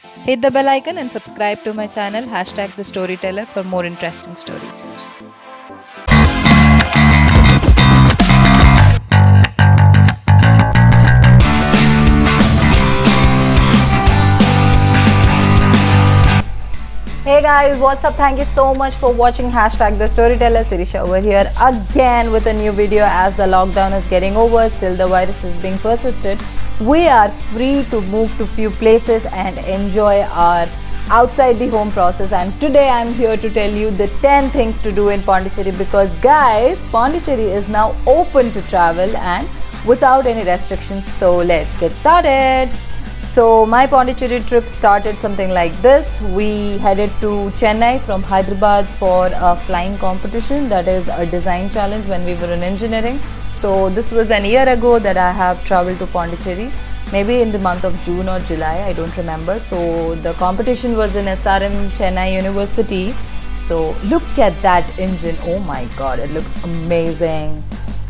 Hit the bell icon and subscribe to my channel #The Storyteller for more interesting stories. Hey guys, what's up? Thank you so much for watching #The Storyteller. Sirisha over here again with a new video. As the lockdown is getting over, still the virus is being persisted. We are free to move to few places and enjoy our outside the home process, and today I'm here to tell you the 10 things to do in Pondicherry, because guys, Pondicherry is now open to travel and without any restrictions. So let's get started. So my Pondicherry trip started something like this. We headed to Chennai from Hyderabad for a flying competition, that is a design challenge when we were in engineering. So this was an year ago that I have traveled to Pondicherry, maybe in the month of June or July, I don't remember. So the competition was in SRM Chennai University. So look at that engine, oh my god, it looks amazing.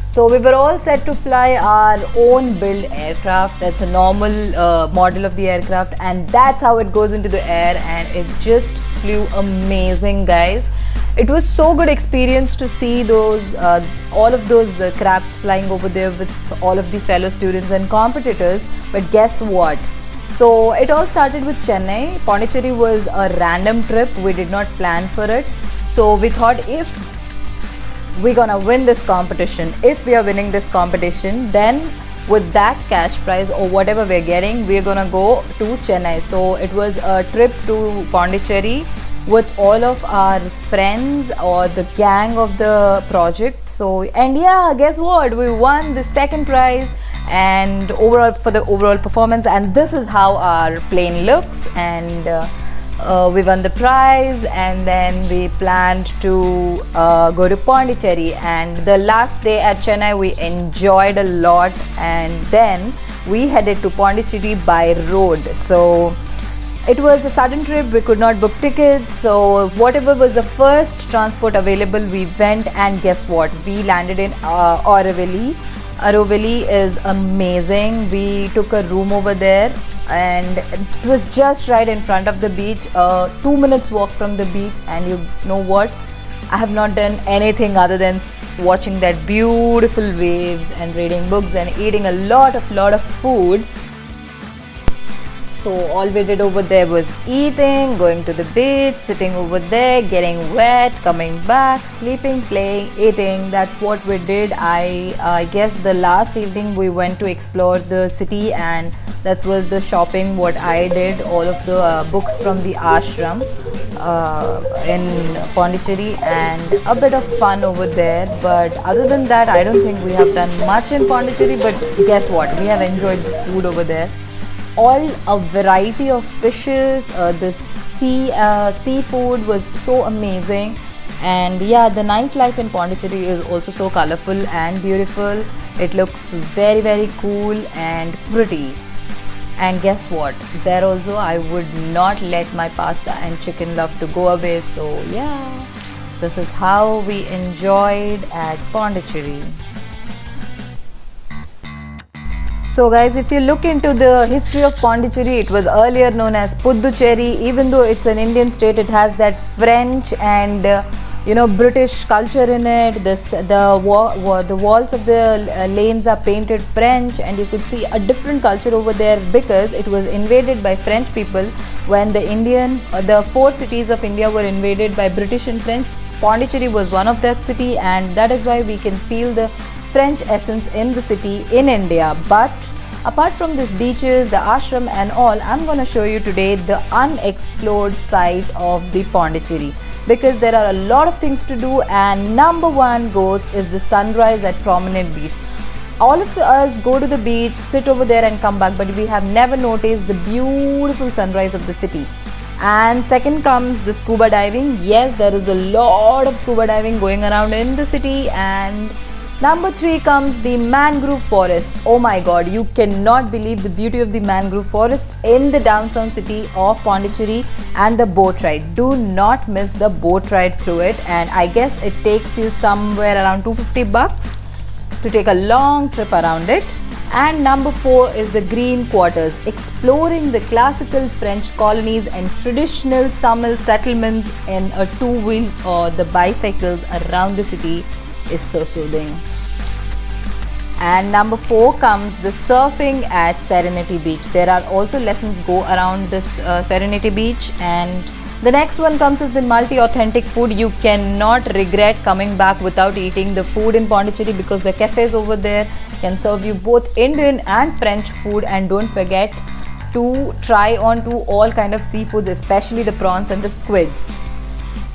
So we were all set to fly our own build aircraft. That's a normal model of the aircraft, and that's how it goes into the air, and it just flew amazing, guys. It was so good experience to see those all of those crafts flying over there with all of the fellow students and competitors. But guess what? So it all started with Chennai. Pondicherry was a random trip. We did not plan for it. So we thought, if we're gonna win this competition, if we are winning this competition, then with that cash prize or whatever we're getting, we're gonna go to Chennai. So it was a trip to Pondicherry with all of our friends or the gang of the project. So, and yeah, guess what, we won the second prize and overall for the overall performance, and this is how our plane looks. And we won the prize, and then we planned to go to Pondicherry, and the last day at Chennai we enjoyed a lot, and then we headed to Pondicherry by road. So it was a sudden trip, we could not book tickets, so whatever was the first transport available we went, and guess what, we landed in Auroville. Auroville is amazing. We took a room over there, and it was just right in front of the beach, 2 minutes walk from the beach. And you know what, I have not done anything other than watching that beautiful waves and reading books and eating a lot of food. So all we did over there was eating, going to the beach, sitting over there, getting wet, coming back, sleeping, playing, eating. That's what we did. I guess the last evening we went to explore the city, and that was the shopping what I did, all of the books from the ashram in Pondicherry, and a bit of fun over there. But other than that, I don't think we have done much in Pondicherry. But guess what, we have enjoyed the food over there. All a variety of fishes, the seafood was so amazing. And yeah, the nightlife in Pondicherry is also so colorful and beautiful. It looks very cool and pretty. And guess what, there also I would not let my pasta and chicken love to go away. So yeah, this is how we enjoyed at Pondicherry. So guys, if you look into the history of Pondicherry, it was earlier known as Puducherry. Even though it's an Indian state, it has that French and British culture in it. The walls of the lanes are painted French, and you could see a different culture over there because it was invaded by French people when the 4 cities of India were invaded by British and French. Pondicherry was one of that city, and that is why we can feel the French essence in the city in India. But apart from these beaches, the ashram and all, I'm going to show you today the unexplored side of the Pondicherry, because there are a lot of things to do, and number one goes is the sunrise at Promenade Beach. All of us go to the beach, sit over there and come back, but we have never noticed the beautiful sunrise of the city. And second comes the scuba diving. Yes, there is a lot of scuba diving going around in the city. And number 3 comes the mangrove forest. Oh my god, you cannot believe the beauty of the mangrove forest in the downtown city of Pondicherry. And the boat ride, do not miss the boat ride through it. And I guess it takes you somewhere around $250 to take a long trip around it. And number 4 is the Green Quarters, exploring the classical French colonies and traditional Tamil settlements in a two wheels or the bicycles around the city is so soothing. And number 4 comes the surfing at Serenity Beach. There are also lessons go around this Serenity Beach. And the next one comes as the multi-authentic food. You cannot regret coming back without eating the food in Pondicherry, because the cafes over there can serve you both Indian and French food. And don't forget to try on to all kind of seafoods, especially the prawns and the squids.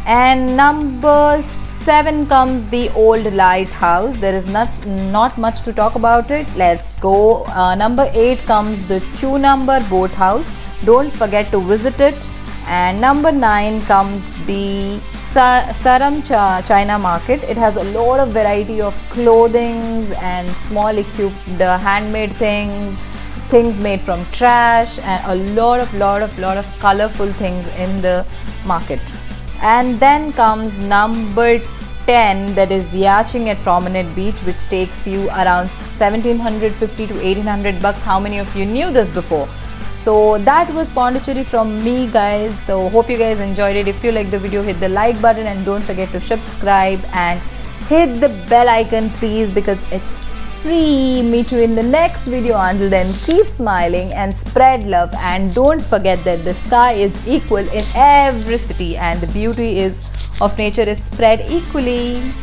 And number 7 comes the Old Lighthouse. There is not much to talk about it. Let's go. Number 8 comes the Chunambar Boat House. Don't forget to visit it. And number 9 comes the Saram China Market. It has a lot of variety of clothings and small equipped handmade things made from trash, and a lot of colorful things in the market. And then comes number 10, that is Yachting at Promenade Beach, which takes you around 1750 to 1800 bucks. How many of you knew this before? So that was Pondicherry from me, guys. So hope you guys enjoyed it. If you like the video, hit the like button and don't forget to subscribe and hit the bell icon, please, because it's free. Meet you in the next video. Until then, keep smiling and spread love, and don't forget that the sky is equal in every city and the beauty of nature is spread equally.